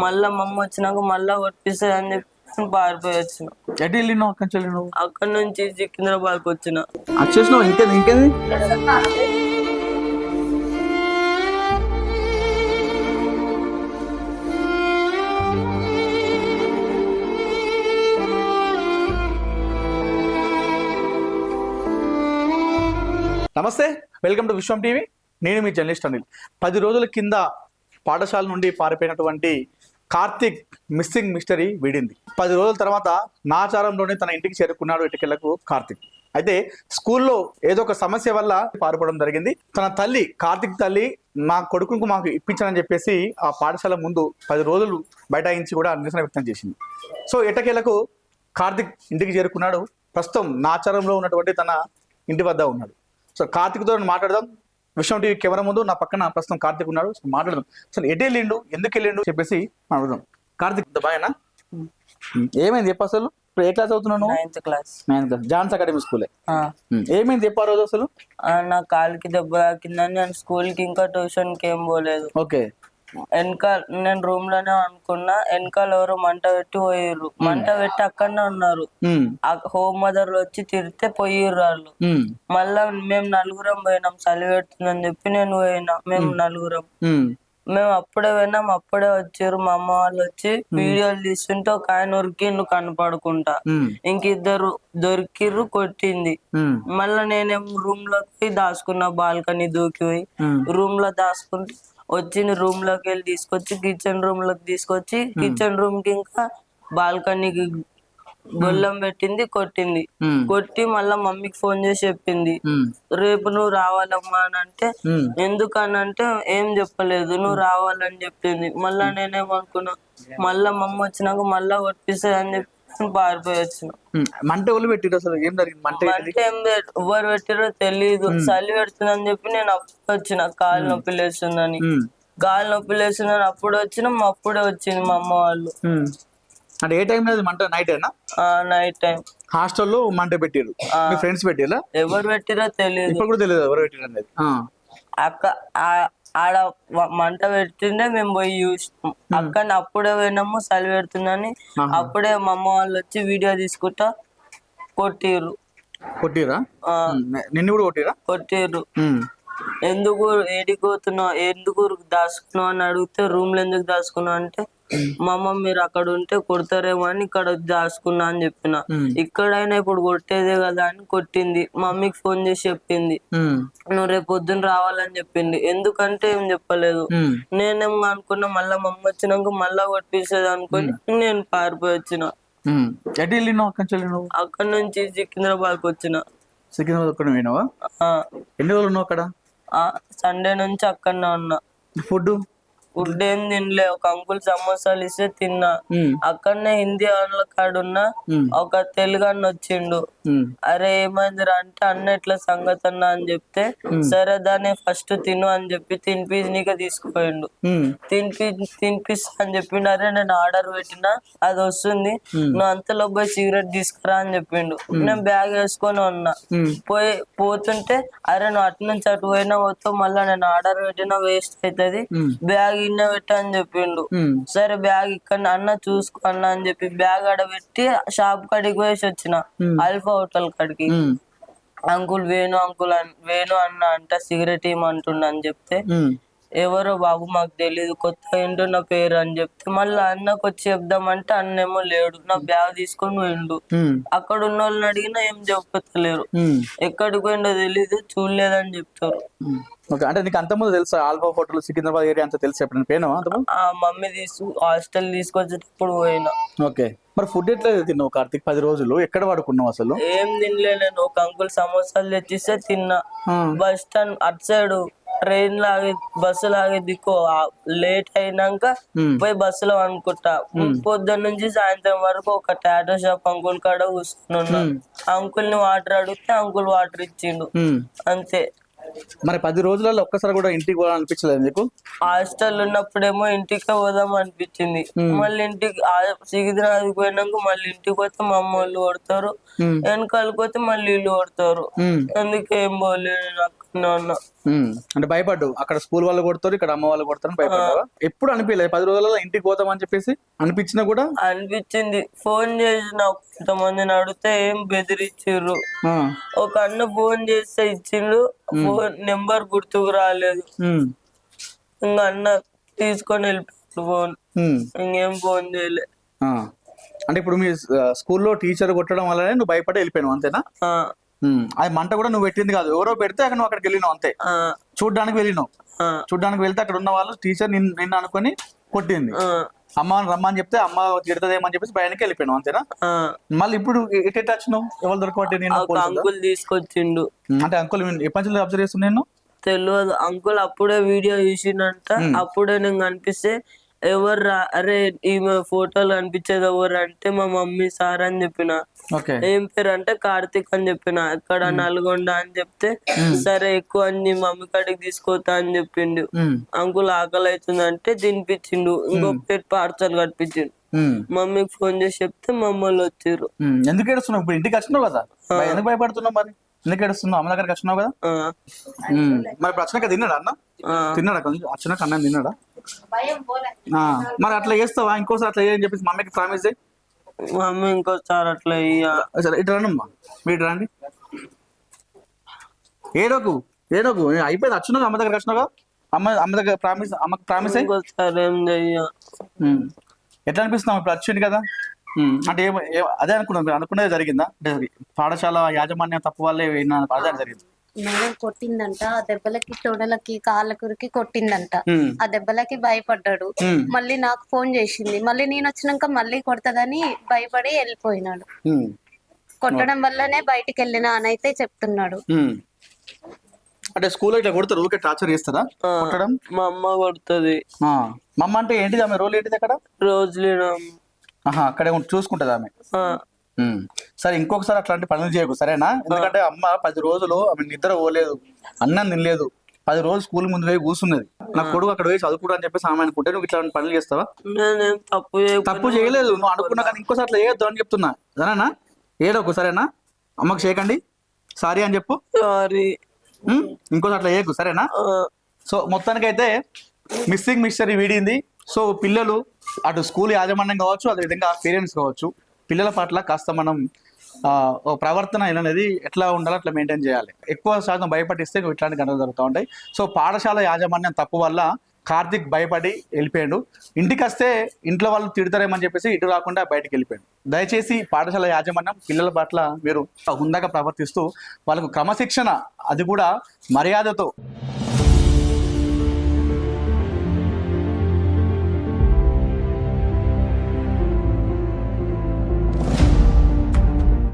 మళ్ళా మా అమ్మ వచ్చినాక మళ్ళా కొట్టిస్తుంది అని చెప్పి పారిపోయి వచ్చిన. ఎటు వెళ్ళినావు అక్కడి నుంచి వెళ్ళినావు? అక్కడ నుంచి సికింద్రాబాద్కి వచ్చిన. వచ్చేసినావు? ఇంకేంది? నమస్తే, వెల్కమ్ టు విశ్వం టీవీ. నేను మీ జర్నలిస్ట్ అనిల్. 10 రోజుల కింద పాఠశాల నుండి పారిపోయినటువంటి కార్తిక్ మిస్సింగ్ మిస్టరీ వీడింది. 10 రోజుల తర్వాత నాచారంలోనే తన ఇంటికి చేరుకున్నాడు ఇటుకెళ్లకు కార్తిక్. అయితే స్కూల్లో ఏదో ఒక సమస్య వల్ల పారిపోవడం జరిగింది. తన తల్లి, కార్తిక్ తల్లి, మా కొడుకుకు మాకు ఇప్పించాలని చెప్పేసి ఆ పాఠశాల ముందు 10 రోజులు బైఠాయించి కూడా నిరసన వ్యక్తం చేసింది. సో ఎట్టకేలకు కార్తిక్ ఇంటికి చేరుకున్నాడు. ప్రస్తుతం నాచారంలో ఉన్నటువంటి తన ఇంటి వద్ద ఉన్నాడు. సో కార్తిక్తో మాట్లాడదాం. విశ్వం టీవీ కెమెరా ముందు నా పక్కన ప్రస్తుతం కార్తిక్ ఉన్నాడు. సో మాట్లాడదాం. అసలు ఎటు వెళ్ళిండు, ఎందుకు వెళ్ళిండు చెప్పేసి మాట్లాడదాం. కార్తిక్ బాయనా, ఏమైంది చెప్పు అసలు? ఇప్పుడు ఏ క్లాస్ అవుతున్నాను? 9th class. జాన్స్ అకాడమీ స్కూలే. ఏమైంది చెప్పు ఆ రోజు అసలు? నా కాలుకి దెబ్బ తాకిందని నేను స్కూల్కి ఇంకా ట్యూషన్కి ఏం పోలేదు. ఓకే. వెనకాల నేను రూమ్ లోనే అనుకున్నా, వెనకాల ఎవరు మంట పెట్టి పోయిర్రు. మంట పెట్టి అక్కడనే ఉన్నారు. హోమ్ మదర్ వచ్చి తిరిగితే పోయిర్రు వాళ్ళు. మళ్ళా మేము 4 పోయినాం. చలి పెడుతుందని చెప్పి నేను పోయినా. మేము 4 మేము అప్పుడే పోయినాం. అప్పుడే వచ్చారు మా అమ్మ వాళ్ళు వచ్చి వీడియోలు తీస్తుంటే ఒక ఆయన ఉరికిండు కనపడుకుంటా. ఇంకిద్దరు దొరికిర్రు, కొట్టింది. మళ్ళా నేనేం రూమ్ లోకి దాచుకున్నా, బాల్కనీ దూకి పోయి రూమ్ లో దాచుకుంటే వచ్చింది. రూమ్ లోకి వెళ్ళి తీసుకొచ్చి కిచెన్ రూమ్ లోకి తీసుకొచ్చి కిచెన్ రూమ్ కి ఇంకా బాల్కనీకి గొల్లం పెట్టింది, కొట్టింది. కొట్టి మళ్ళా మమ్మీకి ఫోన్ చేసి చెప్పింది, రేపు నువ్వు రావాలమ్మా అని అంటే, ఎందుకనంటే ఏం చెప్పలేదు, నువ్వు రావాలని చెప్పింది. మళ్ళా నేనేమనుకున్నా, మళ్ళా మమ్మీ వచ్చినాక మళ్ళా కొట్టిస్తుంది అని చెప్పి పారిపోయి వచ్చిన. మంట ఎవరు పెట్టిరు అసలు? ఏం జరిగింది? మంట ఎవరు పెట్టిరో తెలీదు. చలి పెడుతుందని చెప్పి నేను అప్పుడు వచ్చిన, కాలు నొప్పి లేస్తుందని. కాలు నొప్పి లేస్తుందని అప్పుడు వచ్చినాం. అప్పుడే వచ్చింది మా అమ్మ వాళ్ళు. అంటే ఏ టైం లేదు మంట? నైట్ అయినా? Night time. హాస్టల్లో మంట పెట్టిరు. మీ ఫ్రెండ్స్ పెట్టిరా? ఎవరు పెట్టిరో తెలియదు. ఇప్పుడు కూడా తెలియదు ఎవరు పెట్టిరు అనేది. ఆడ మంట పెడుతుండే మేము పోయి చూసినాం. అక్కడ అప్పుడే పోయినాము, చలి పెడుతుందని. అప్పుడే మా అమ్మ వాళ్ళు వచ్చి వీడియో తీసుకుంటా కొట్టిర్రు. కొట్టిరా? నిన్ను కూడా కొట్టిరా? కొట్టిర్రు. ఎందుకు ఏడిపోతున్నావు, ఎందుకు దాచుకున్నావు అని అడిగితే, రూమ్ లో ఎందుకు దాచుకున్నావు అంటే, మా అమ్మ మీరు అక్కడ ఉంటే కొడతారేమో అని ఇక్కడ దాచుకున్నా అని చెప్పిన. ఇక్కడైనా ఇప్పుడు కొట్టేదే కదా అని కొట్టింది. మమ్మీకి ఫోన్ చేసి చెప్పింది, నువ్వు రేపు పొద్దున్న రావాలని చెప్పింది. ఎందుకంటే ఏం చెప్పలేదు. నేనేం అనుకున్నా, మళ్ళా మమ్మ వచ్చినాక మళ్ళా కొట్టిస్తుంది అనుకుని నేను పారిపోయి వచ్చిన. అక్కడ నుంచి సికింద్రాబాద్కి వచ్చిన. సికింద్రాబాద్ ఒక్కడ పోయినావా? ఎన్ని రోజులు ఉన్నావు అక్కడ? సండే నుంచి అక్కడనే ఉన్నా. ఫుడ్ ఏం తినలే. ఒక అంకుల్ సమోసాలు ఇస్తే తిన్నా. అక్కడనే హిందీ వాళ్ళ కాడున్నా ఒక తెలుగు అన్న వచ్చిండు. అరే ఏమైందిరా అంటే, అన్న ఇట్లా సంగతి అన్న అని చెప్తే, సరే దాన్ని ఫస్ట్ తిను అని చెప్పి తినిపించనీకే తీసుకుపోయిండు. తినిపిస్తా అని చెప్పిండు. అరే నేను ఆర్డర్ పెట్టినా, అది వస్తుంది, నువ్వు అంతలో పోయి సిగరెట్ తీసుకురా అని చెప్పిండు. నేను బ్యాగ్ వేసుకొని ఉన్నా. పోతుంటే, అరే నువ్వు అటు నుంచి అటు పోయినా పోతావు, మళ్ళా నేను ఆర్డర్ పెట్టినా వేస్ట్ అవుతుంది, బ్యాగ్ ఇన్న పెట్టా అని చెప్పిండు. సరే బ్యాగ్ ఇక్కడ అన్న చూసుకో అన్న అని చెప్పి బ్యాగ్ ఆడ పెట్టి షాప్ కాడికి వేసి వచ్చిన, అల్ఫా హోటల్ కాడికి. అంకుల్ వేణు అన్న అంట సిగరెట్ ఇమ్మంటుండ అని చెప్తే, ఎవరో బాబు మాకు తెలీదు, కొత్త ఏంటో నా పేరు అని చెప్తే, మళ్ళీ అన్నకు వచ్చి చెప్దామంటే అన్నేమో లేడు. నా బ్యాగ్ తీసుకొని పోయిండు. అక్కడ ఉన్న వాళ్ళని అడిగినా ఏం చెప్పలేరు. ఎక్కడికి పోయిండో తెలీదు, చూడలేదని చెప్తారు. అంటే నీకు అంత ముందు తెలుసా ఆల్ఫా హోటల్ సికింద్రాబాద్ ఏరియా అంతా తెలుసు? ఎప్పుడైనా పోయినావా? మమ్మీ హాస్టల్ తీసుకొచ్చేటప్పుడు పోయినా. ఓకే. మరి ఫుడ్ ఎట్లా తిన్నావు కార్తిక్? 10 రోజులు ఎక్కడ పడుకున్నావు అసలు? ఏం తినలే నేను. ఒక అంకుల్ సమోసాలు తెచ్చిస్తే తిన్నా. బస్ స్టాండ్ అటు సైడ్ ట్రైన్ లాగే బస్సు లాగే దిక్కు లేట్ అయినాక పోయి బస్సులో అనుకుంటా. పొద్దున్న నుంచి సాయంత్రం వరకు ఒక టాటో షాప్ అంకుల్ కాడ కూర్చుని ఉన్నా. అంకుల్ ని వాటర్ అడిగితే అంకుల్ వాటర్ ఇచ్చిండు, అంతే. మరి 10 రోజులలో ఒక్కసారి కూడా ఇంటికి పోవాలనిపించలేదు నీకు? హాస్టల్ ఉన్నప్పుడేమో ఇంటికి పోదాం అనిపించింది. మళ్ళీ ఇంటికి సికింద్రాబాద్ పోయినాక మళ్ళీ ఇంటికి పోతే మా అమ్మ వాళ్ళు కొడతారు, వెనకాలకి పోతే మళ్ళీ ఇల్లు కొడతారు. అందుకే ఏం పోలేదు. నాకు అన్న. అంటే భయపడ్డు, అక్కడ స్కూల్ వాళ్ళు కొడతారు, ఇక్కడ అమ్మ వాళ్ళు కొడతారు భయపడ్డావా? ఎప్పుడు అనిపించలేదు 10 రోజులలో ఇంటికి పోతామని చెప్పేసి? అనిపించినా కూడా అనిపించింది. ఫోన్ చేసిన కొంతమందిని అడిగితే ఏం బెదిరించారు. ఒక అన్న ఫోన్ చేస్తే ఇచ్చిండు, ఫోన్ నెంబర్ గుర్తుకు రాలేదు. ఇంకా అన్న తీసుకొని వెళ్ళిపోయాడు ఫోన్. ఇంకేం ఫోన్ చేయలే. అంటే ఇప్పుడు మీ స్కూల్లో టీచర్ కొట్టడం వల్లనే నువ్వు భయపడి వెళ్ళిపోయావు అంతేనా? అది మంట కూడా నువ్వు పెట్టింది కాదు, ఎవరో పెడితే అక్కడ నువ్వు అక్కడికి వెళ్ళినావు అంతే. చూడ్డానికి వెళ్ళినావు, చూడ్డానికి వెళ్తే అక్కడ ఉన్న వాళ్ళు టీచర్ నిన్ను అనుకొని కొట్టింది. అమ్మ రమ్మని చెప్తే అమ్మ తిడతదేమని చెప్పేసి భయానికి వెళ్ళిపోయావు అంతేనా? మళ్ళీ ఇప్పుడు ఎటు వచ్చినావు? ఎవరు దొరకబట్టి నేను అంకుల్ తీసుకొచ్చిండు. అంటే అంకుల్ ఎప్పటి నుంచి అబ్జర్వ్ చేస్తున్నా నేను తెలియదు. అంకుల్ అప్పుడే వీడియో చూసిండంట. అప్పుడే నేను కనిపిస్తే ఎవరు అరే ఈమె ఫోటోలు కనిపించేది ఎవరు అంటే మా మమ్మీ సార్ అని చెప్పిన. ఏం పేరు అంటే కార్తీక్ అని చెప్పిన. ఎక్కడ నల్గొండ అని చెప్తే సరే ఎక్కువ అని మమ్మీ కాడికి తీసుకోతా అని చెప్పిండు. అంకుల్ ఆకలి అవుతుందంటే తినిపించిండు. ఇంకో ప్లేట్ పార్సల్ కట్టించిండు. మమ్మీకి ఫోన్ చేసి చెప్తే మమ్మల్ని వచ్చారు. ఎందుకు ఏడుస్తున్నావు? ఇప్పుడు ఇంటికి వచ్చినావు కదా, ఎందుకు భయపడుతున్నావు? మరి ఎందుకు ఏడుస్తున్నావు? అమ్మ దగ్గరికి వచ్చినావు కదా. మరి ఇప్పుడు వచ్చినాక తిన్నాడా అన్న? తిన్నాడా? కొంచెం వచ్చినాక అన్నం తిన్నాడా? మరి అట్లా చేస్తావా? ఇంకోసారి అట్లా చేయని చెప్పేసి మమ్మీకి ప్రామిస్ చేయి. మమ్మీ ఇంకోసారి అట్లా సరే ఇటు రండి అమ్మా, మీరు రండి. ఏడోకు ఏడోకు, అయిపోయింది. వచ్చినావు అమ్మ దగ్గర వచ్చినావు. అమ్మ దగ్గర ప్రామిస్, అమ్మకి ప్రామిస్ అయ్యి. ఎట్లా అనిపిస్తున్నావు ఇప్పుడు వచ్చింది కదా? అంటే అదే అనుకునేది జరిగిందా? అంటే పాఠశాల యాజమాన్యం తప్పు వల్లే అదే జరిగింది. మేడం కొట్టిందంట, ఆ దెబ్బలకి తొడలకి కాళ్ళకురికి కొట్టిందంట. ఆ దెబ్బలకి భయపడ్డాడు. మళ్ళీ నాకు ఫోన్ చేసింది. మళ్ళీ నేను వచ్చినాక మళ్ళీ కొడతదని భయపడి వెళ్ళిపోయినాడు. కొట్టడం వల్లనే బయటికి వెళ్ళినా అని అయితే చెప్తున్నాడు. అంటే స్కూల్లో ఇట్లా కొడతారు, ఊరికే టార్చర్ చేస్తారా? కొట్టడం మా అమ్మ కొడుతుంది. మా అమ్మ అంటే ఏంటిది? ఆమె రోల్ ఏంటిది అక్కడ? రోజులు అక్కడే చూసుకుంటది ఆమె. సరే ఇంకొకసారి అట్లాంటి పనులు చేయకు సరేనా? ఎందుకంటే అమ్మ 10 రోజులు ఆమె నిద్ర పోలేదు, అన్నం తినలేదు, 10 రోజులు స్కూల్ ముందు పోయి కూర్చున్నది. నా కొడుకు అక్కడ పోయి చదువుకోవడం అని చెప్పేసి ఆమె అనుకుంటే నువ్వు ఇట్లాంటి పనులు చేస్తావా? తప్పు చేయలేదు నువ్వు అనుకున్నా, కానీ ఇంకోసారి అట్లా చేయొద్దు అని చెప్తున్నా సరేనా? ఏడోకు సరేనా? అమ్మకి చేయకండి, సారీ అని చెప్పు. ఇంకోసారి అట్లా చేయకు సరేనా? సో మొత్తానికైతే మిస్సింగ్ మిస్టరీ వీడింది. సో పిల్లలు అటు స్కూల్ యాజమాన్యం కావచ్చు, అదేవిధంగా పేరెంట్స్ కావచ్చు, పిల్లల పట్ల కాస్త మనం ప్రవర్తన అనేది ఎట్లా ఉండాలో అట్లా మెయింటైన్ చేయాలి. ఎక్కువ శాతం భయపడిస్తే ఇట్లాంటి గంటలు జరుగుతూ ఉంటాయి. సో పాఠశాల యాజమాన్యం తప్పు వల్ల కార్తీక్ భయపడి వెళ్ళిపోయాడు. ఇంటికి వస్తే ఇంట్లో వాళ్ళు తిడతారేమని చెప్పేసి ఇటు రాకుండా బయటకు వెళ్ళిపోయాడు. దయచేసి పాఠశాల యాజమాన్యం పిల్లల పట్ల మీరు హుందాగా ప్రవర్తిస్తూ వాళ్ళకు క్రమశిక్షణ, అది కూడా మర్యాదతో